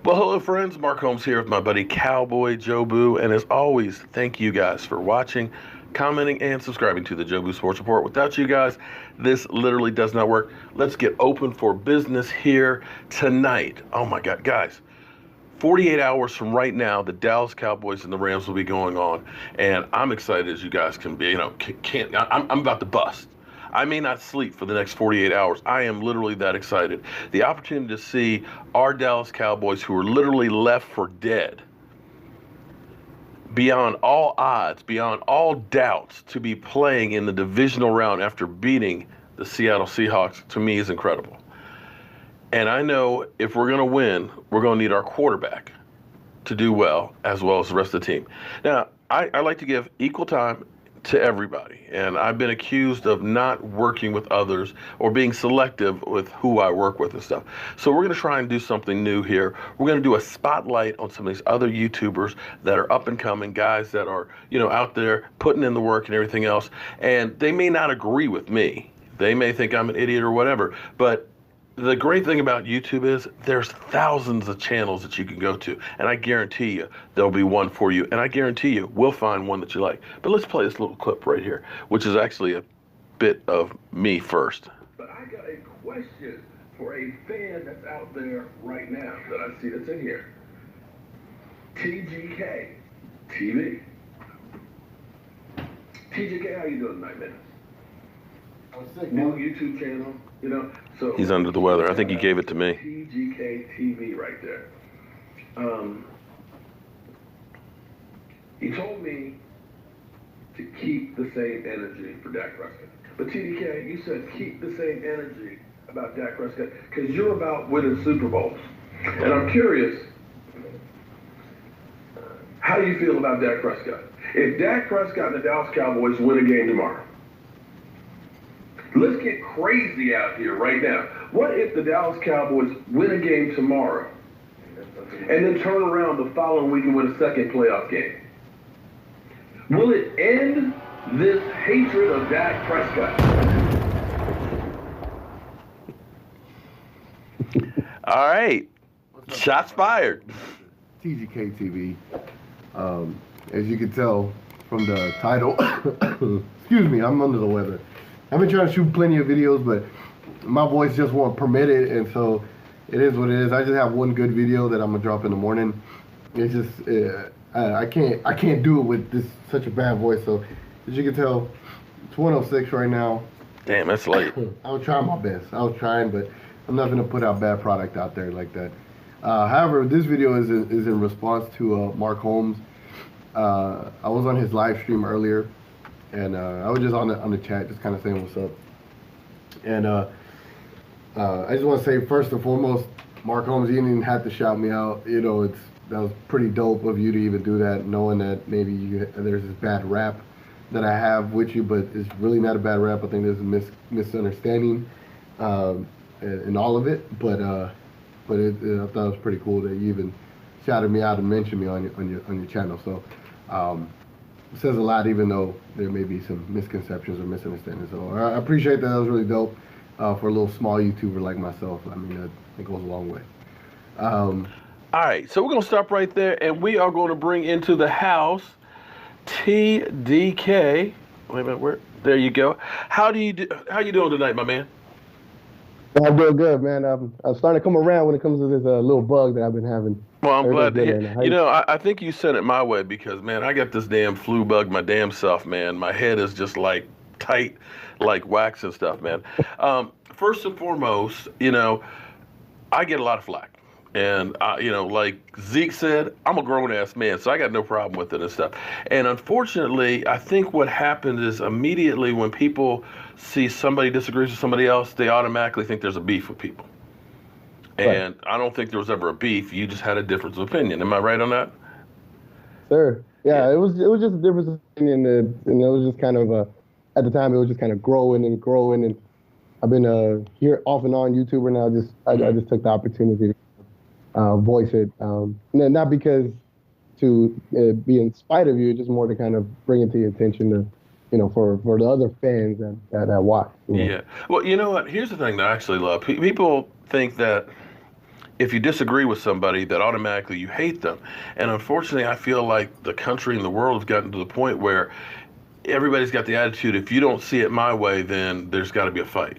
Well, hello, friends. Mark Holmes here with my buddy Cowboy Joe Boo. And as always, thank you guys for watching, commenting, and subscribing to the Joe Boo Sports Report. Without you guys, this literally does not work. Let's get open for business here tonight. Oh, my God, guys. 48 hours from right now, the Dallas Cowboys and the Rams will be going on. And I'm excited as you guys can be. I'm about to bust. I may not sleep for the next 48 hours. I am literally that excited. The opportunity to see our Dallas Cowboys, who are literally left for dead, beyond all odds, beyond all doubts, to be playing in the divisional round after beating the Seattle Seahawks, to me is incredible. And I know if we're going to win, we're going to need our quarterback to do well as the rest of the team. Now, I like to give equal time to everybody, and I've been accused of not working with others or being selective with who I work with and stuff. So we're going to try and do something new here. We're going to do a spotlight on some of these other YouTubers that are up and coming, guys that are, out there putting in the work and everything else. And they may not agree with me. They may think I'm an idiot or whatever, but the great thing about YouTube is there's thousands of channels that you can go to, and I guarantee you there'll be one for you, and I guarantee you we'll find one that you like. But let's play this little clip right here, which is actually a bit of me first. But I got a question for a fan that's out there right now that I see that's in here. TGK TV. TGK, how you doing tonight, man? New YouTube channel, So he's under the weather. I think he gave it to me. TGK TV right there. He told me to keep the same energy for Dak Prescott. But TDK, you said keep the same energy about Dak Prescott because you're about winning Super Bowls. And I'm curious, how do you feel about Dak Prescott? If Dak Prescott and the Dallas Cowboys win a game tomorrow, let's get crazy out here right now. What if the Dallas Cowboys win a game tomorrow and then turn around the following week and win a second playoff game? Will it end this hatred of Dak Prescott? All right. Shots fired. TGK TV. As you can tell from the title, excuse me, I'm under the weather. I've been trying to shoot plenty of videos, but my voice just won't permit it, and so it is what it is. I just have one good video that I'm gonna drop in the morning. It's just I can't do it with this such a bad voice. So as you can tell, it's 1:06 right now. Damn, that's late. I was trying my best. I was trying, but I'm not gonna put out bad product out there like that. However, this video is in response to Mark Holmes. I was on his live stream earlier. And I was just on the chat, just kind of saying what's up. And I just want to say, first and foremost, Mark Holmes, you didn't even have to shout me out. That was pretty dope of you to even do that, knowing that maybe there's this bad rap that I have with you, but it's really not a bad rap. I think there's a misunderstanding in all of it. But I thought it was pretty cool that you even shouted me out and mentioned me on your channel. So. It says a lot, even though there may be some misconceptions or misunderstandings. So I appreciate that. That was really dope for a little small YouTuber like myself. I mean, it goes a long way. All right, so we're going to stop right there, and we are going to bring into the house TDK. Wait a minute, there you go. How you doing tonight, my man? I'm doing good, man. I'm starting to come around when it comes to this little bug that I've been having. Well, I'm glad to hear. I think you sent it my way because, man, I got this damn flu bug my damn self, man. My head is just like tight, like wax and stuff, man. First and foremost, I get a lot of flack. And, like Zeke said, I'm a grown-ass man, so I got no problem with it and stuff. And unfortunately, I think what happens is immediately when people see somebody disagrees with somebody else, they automatically think there's a beef with people. And right. I don't think there was ever a beef. You just had a difference of opinion. Am I right on that? Sure. Yeah. It was just a difference of opinion. And it was just kind of, at the time, it was just kind of growing. And I've been here off and on YouTuber now. I just took the opportunity to voice it. Not because to be in spite of you, just more to kind of bring it to your attention to, for the other fans that watch. Yeah. Well, you know what? Here's the thing that I actually love. People think that if you disagree with somebody, that automatically you hate them. And unfortunately, I feel like the country and the world has gotten to the point where everybody's got the attitude, if you don't see it my way, then there's got to be a fight.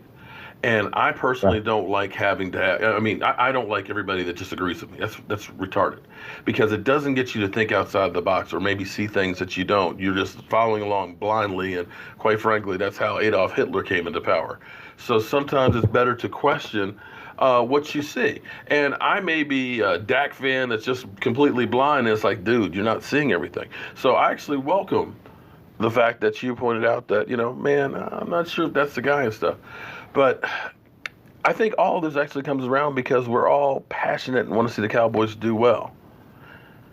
And I personally don't like having to have, I mean, I don't like everybody that disagrees with me. That's retarded, because it doesn't get you to think outside the box or maybe see things that you don't. You're just following along blindly, and quite frankly, that's how Adolf Hitler came into power. So sometimes it's better to question what you see. And I may be a Dak fan that's just completely blind, and it's like, dude, you're not seeing everything. So I actually welcome the fact that you pointed out that, man, I'm not sure if that's the guy and stuff. But I think all of this actually comes around because we're all passionate and want to see the Cowboys do well.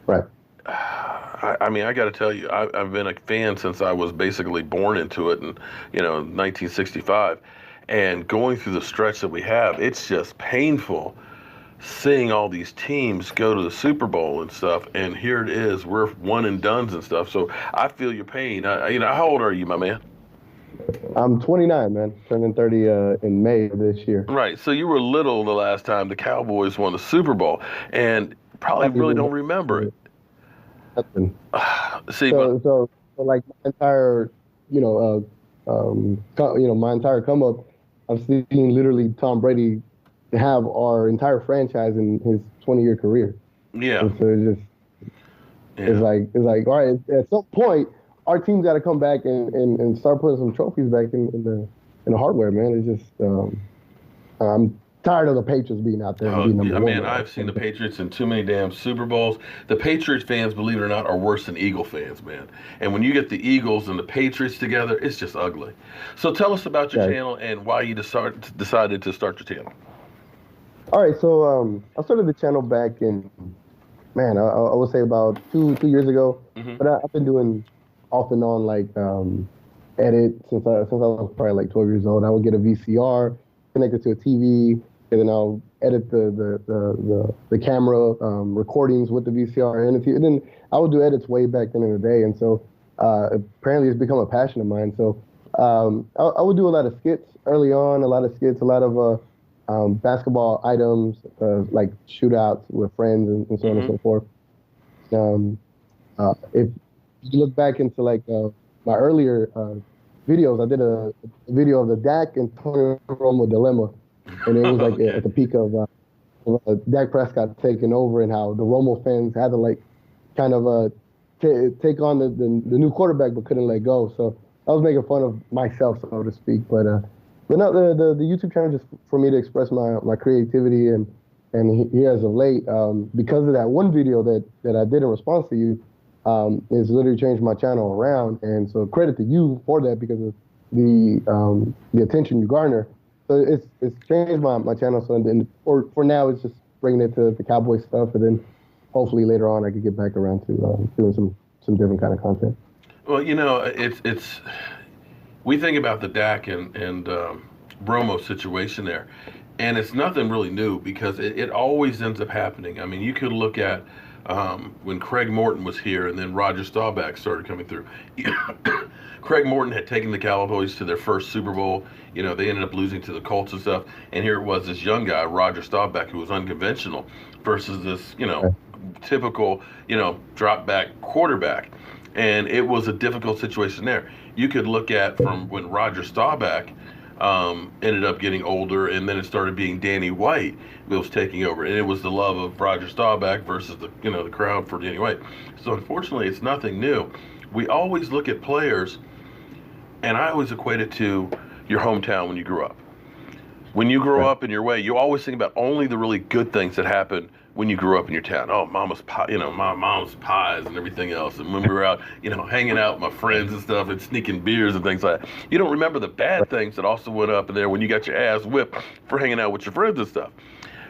Right. I mean, I got to tell you, I've been a fan since I was basically born into it in, 1965. And going through the stretch that we have, it's just painful seeing all these teams go to the Super Bowl and stuff. And here it is, we're one and dones and stuff. So I feel your pain. How old are you, my man? I'm 29, man. Turning 30 in May of this year. Right. So you were little the last time the Cowboys won the Super Bowl, and probably really don't remember it. See, so like my entire, my entire come up, I've seen literally Tom Brady have our entire franchise in his 20-year career. Yeah. And so it's like, all right, at some point, our team's got to come back and start putting some trophies back in the hardware, man. It's just, I'm tired of the Patriots being out there. And being number one. I've seen the Patriots in too many damn Super Bowls. The Patriots fans, believe it or not, are worse than Eagle fans, man. And when you get the Eagles and the Patriots together, it's just ugly. So tell us about your channel and why you decided to start your channel. All right, so I started the channel back in, man, I would say about two years ago. Mm-hmm. But I've been doing off and on edit since I was probably like 12 years old. I would get a VCR, connect it to a TV, and then I'll edit the camera recordings with the VCR and then I would do edits way back then in the day. And so apparently it's become a passion of mine. So I would do a lot of skits early on, a lot of basketball items, like shootouts with friends and so on and so forth. If you look back into my earlier videos, I did a video of the Dak and Tony Romo dilemma, and it was like at the peak of Dak Prescott taking over and how the Romo fans had to kind of take on the new quarterback but couldn't let go. So I was making fun of myself, so to speak. But no, the YouTube channel just for me to express my creativity and here as of late, because of that one video that I did in response to you, it's literally changed my channel around. And so credit to you for that because of the attention you garner. So it's changed my channel. So for now, it's just bringing it to the Cowboy stuff, and then hopefully later on I could get back around to doing some different kind of content. Well, it's we think about the Dak and Romo situation there, and it's nothing really new because it always ends up happening. I mean, you could look at when Craig Morton was here and then Roger Staubach started coming through. Craig Morton had taken the Cowboys to their first Super Bowl. They ended up losing to the Colts and stuff. And here it was, this young guy, Roger Staubach, who was unconventional versus this, typical, drop back quarterback. And it was a difficult situation there. You could look at from when Roger Staubach ended up getting older, and then it started being Danny White who was taking over, and it was the love of Roger Staubach versus the crowd for Danny White. So unfortunately, it's nothing new. We always look at players, and I always equate it to your hometown when you grew up. When you grow up in your way, you always think about only the really good things that happened when you grew up in your town. Oh, mama's pie, my mom's pies and everything else. And when we were out, hanging out with my friends and stuff and sneaking beers and things like that. You don't remember the bad things that also went up in there when you got your ass whipped for hanging out with your friends and stuff.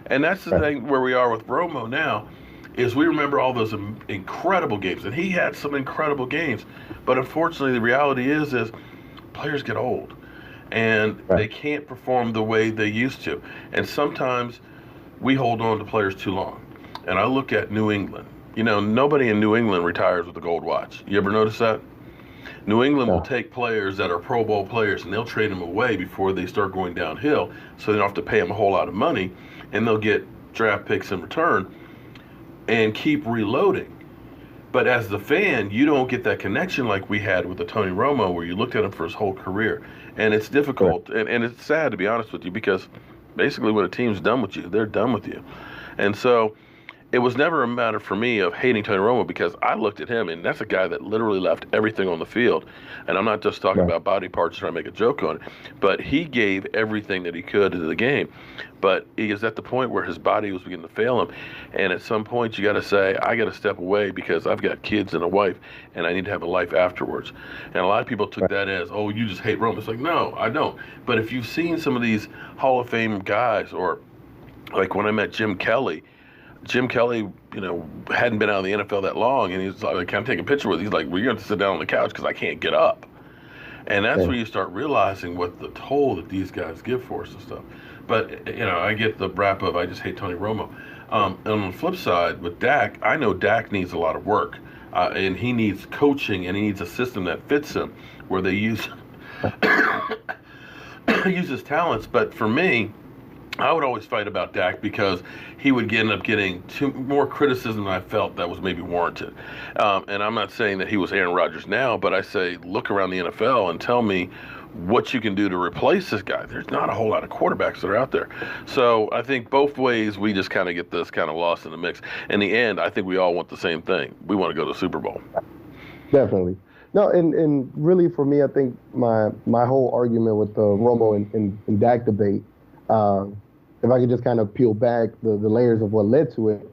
And that's the thing where we are with Romo now, is we remember all those incredible games. And he had some incredible games. But unfortunately, the reality is players get old. And they can't perform the way they used to. And sometimes we hold on to players too long. And I look at New England. Nobody in New England retires with a gold watch. You ever notice that? New England will take players that are Pro Bowl players and they'll trade them away before they start going downhill, so they don't have to pay them a whole lot of money, and they'll get draft picks in return and keep reloading. But as the fan, you don't get that connection like we had with the Tony Romo, where you looked at him for his whole career. And it's difficult, and it's sad, to be honest with you, because basically when a team's done with you, they're done with you. And so it was never a matter for me of hating Tony Romo, because I looked at him, and that's a guy that literally left everything on the field. And I'm not just talking about body parts trying to make a joke on it, but he gave everything that he could to the game. But he is at the point where his body was beginning to fail him. And at some point, you got to say, I got to step away because I've got kids and a wife, and I need to have a life afterwards. And a lot of people took that as, oh, you just hate Romo. It's like, no, I don't. But if you've seen some of these Hall of Fame guys, or like when I met Jim Kelly, hadn't been out of the NFL that long, and he's like, can I take a picture with you? He's like, well, you're going to sit down on the couch because I can't get up. And that's when you start realizing what the toll that these guys give for us and stuff. But, I get the rap of I just hate Tony Romo. And on the flip side, with Dak, I know Dak needs a lot of work. And he needs coaching, and he needs a system that fits him, where they use his talents. But for me, I would always fight about Dak because he would end up getting more criticism than I felt that was maybe warranted. And I'm not saying that he was Aaron Rodgers now, but I say look around the NFL and tell me what you can do to replace this guy. There's not a whole lot of quarterbacks that are out there. So I think both ways we just kind of get this kind of lost in the mix. In the end, I think we all want the same thing. We want to go to the Super Bowl. Definitely. No, and really for me, I think my whole argument with the Romo and Dak debate, if I could just kind of peel back the layers of what led to it,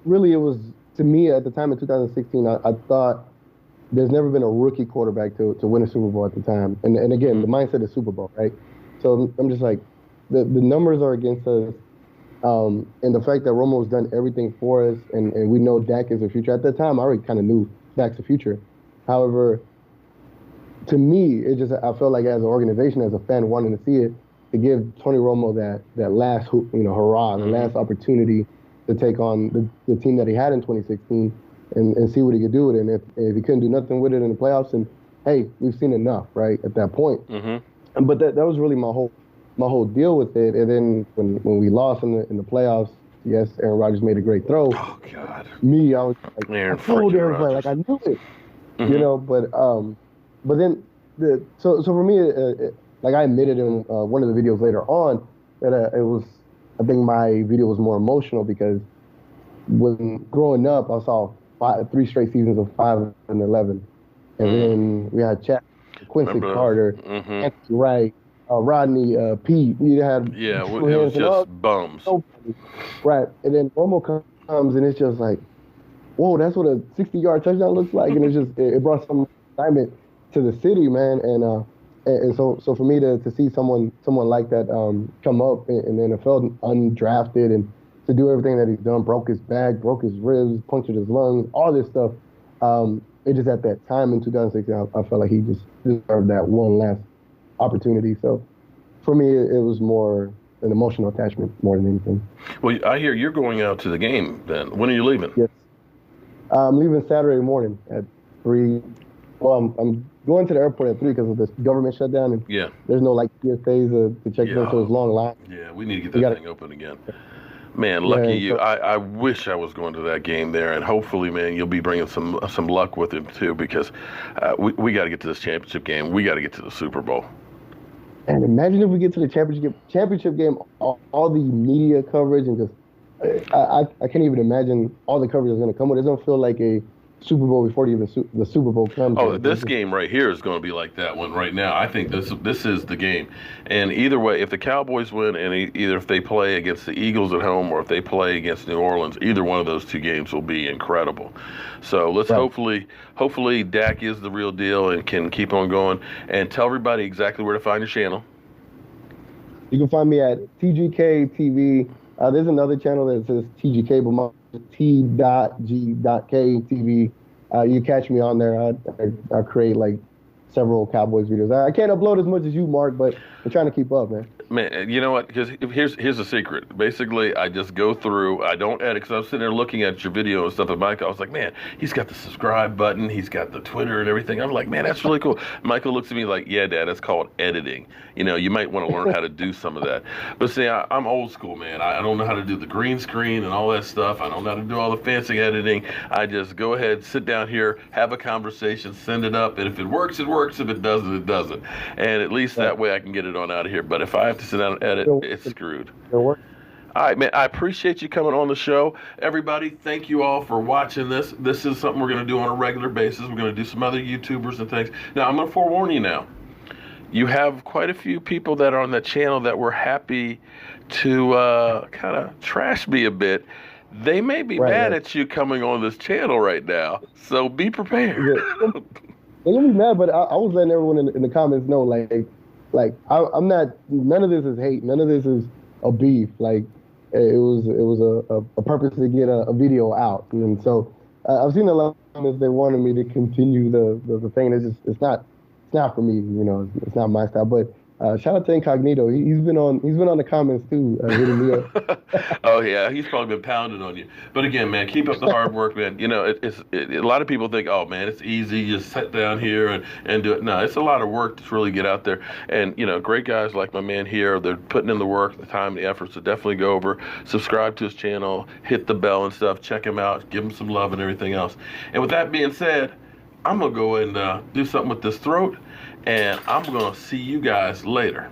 really it was, to me at the time in 2016, I thought there's never been a rookie quarterback to win a Super Bowl at the time. And again, the mindset is Super Bowl, right? So I'm just like, the numbers are against us. And the fact that Romo's done everything for us, and we know Dak is the future. At that time, I already kind of knew Dak's the future. However, to me, I felt like as an organization, as a fan wanting to see it, to give Tony Romo that last hurrah, the last opportunity to take on the team that he had in 2016 and see what he could do with it. And if he couldn't do nothing with it in the playoffs, and hey, we've seen enough, right, at that point. But that was really my whole deal with it. And then when we lost in the playoffs, yes, Aaron Rodgers made a great throw. Oh God. Me, I was like, I told Aaron Rodgers, like I knew it, But then so for me, like I admitted in one of the videos later on that I think my video was more emotional because when growing up, I saw 3 straight seasons of 5-11, and then we had Quincy Carter, Anthony Wright, Rodney, Pete. You had it was just bums. Right, and then Romo comes and it's just like, whoa, that's what a 60-yard touchdown looks like, and it brought some excitement to the city, man, and so for me to see someone like that come up in the NFL undrafted and to do everything that he's done, broke his back, broke his ribs, punctured his lungs, all this stuff, it just at that time in 2016, I felt like he just deserved that one last opportunity. So for me, it was more an emotional attachment more than anything. Well, I hear you're going out to the game then. When are you leaving? Yes. I'm leaving Saturday morning at 3. Well, I'm going to the airport at 3 because of this government shutdown, and there's no PSAs to check in, so it's long line. Yeah, we need to get that thing open again. Man, lucky you. I wish I was going to that game there, and hopefully, man, you'll be bringing some luck with him too, because we got to get to this championship game. We got to get to the Super Bowl. And imagine if we get to the championship game, all the media coverage, and just I can't even imagine all the coverage that's going to come with it. It's going to feel like a Super Bowl before the Super Bowl comes. Oh, this game right here is going to be like that one right now. I think this is the game. And either way, if the Cowboys win, and either if they play against the Eagles at home or if they play against New Orleans, either one of those 2 games will be incredible. So let's hopefully Dak is the real deal and can keep on going. And tell everybody exactly where to find your channel. You can find me at TGK TV. There's another channel that says TGK, but my T.G.K TV. You catch me on there. I create like several Cowboys videos. I can't upload as much as you, Mark, but I'm trying to keep up, man. Man, you know what? Because here's the secret. Basically, I just go through. I don't edit because I was sitting there looking at your video and stuff. And Michael, I was like, man, he's got the subscribe button. He's got the Twitter and everything. I'm like, man, that's really cool. Michael looks at me like, yeah, Dad, that's called editing. You know, you might want to learn how to do some of that. But see, I'm old school, man. I don't know how to do the green screen and all that stuff. I don't know how to do all the fancy editing. I just go ahead, sit down here, have a conversation, send it up, and if it works, it works. If it doesn't, it doesn't. And at least that way I can get it on out of here. But if I have to sit down and edit, it's screwed. All right, man, I appreciate you coming on the show. Everybody, thank you all for watching this. This is something we're going to do on a regular basis. We're going to do some other YouTubers and things. Now, I'm going to forewarn you now. You have quite a few people that are on that channel that were happy to kind of trash me a bit. They may be mad at you coming on this channel right now, so be prepared. They're gonna be mad, but I was letting everyone in the comments know, I'm not. None of this is hate. None of this is a beef. Like it was a purpose to get a video out, and so I've seen a lot of comments. They wanted me to continue the thing. It's not for me. You know, it's not my style. But shout out to Incognito. He's been on the comments too, hitting me up. Oh yeah, he's probably been pounding on you. But again, man, keep up the hard work, man. You know, a lot of people think, oh man, it's easy. You just sit down here and do it. No, it's a lot of work to really get out there. And you know, great guys like my man here, they're putting in the work, the time, the effort. So definitely go over, subscribe to his channel, hit the bell and stuff, check him out, give him some love and everything else. And with that being said, I'm gonna go and do something with this throat, and I'm gonna see you guys later.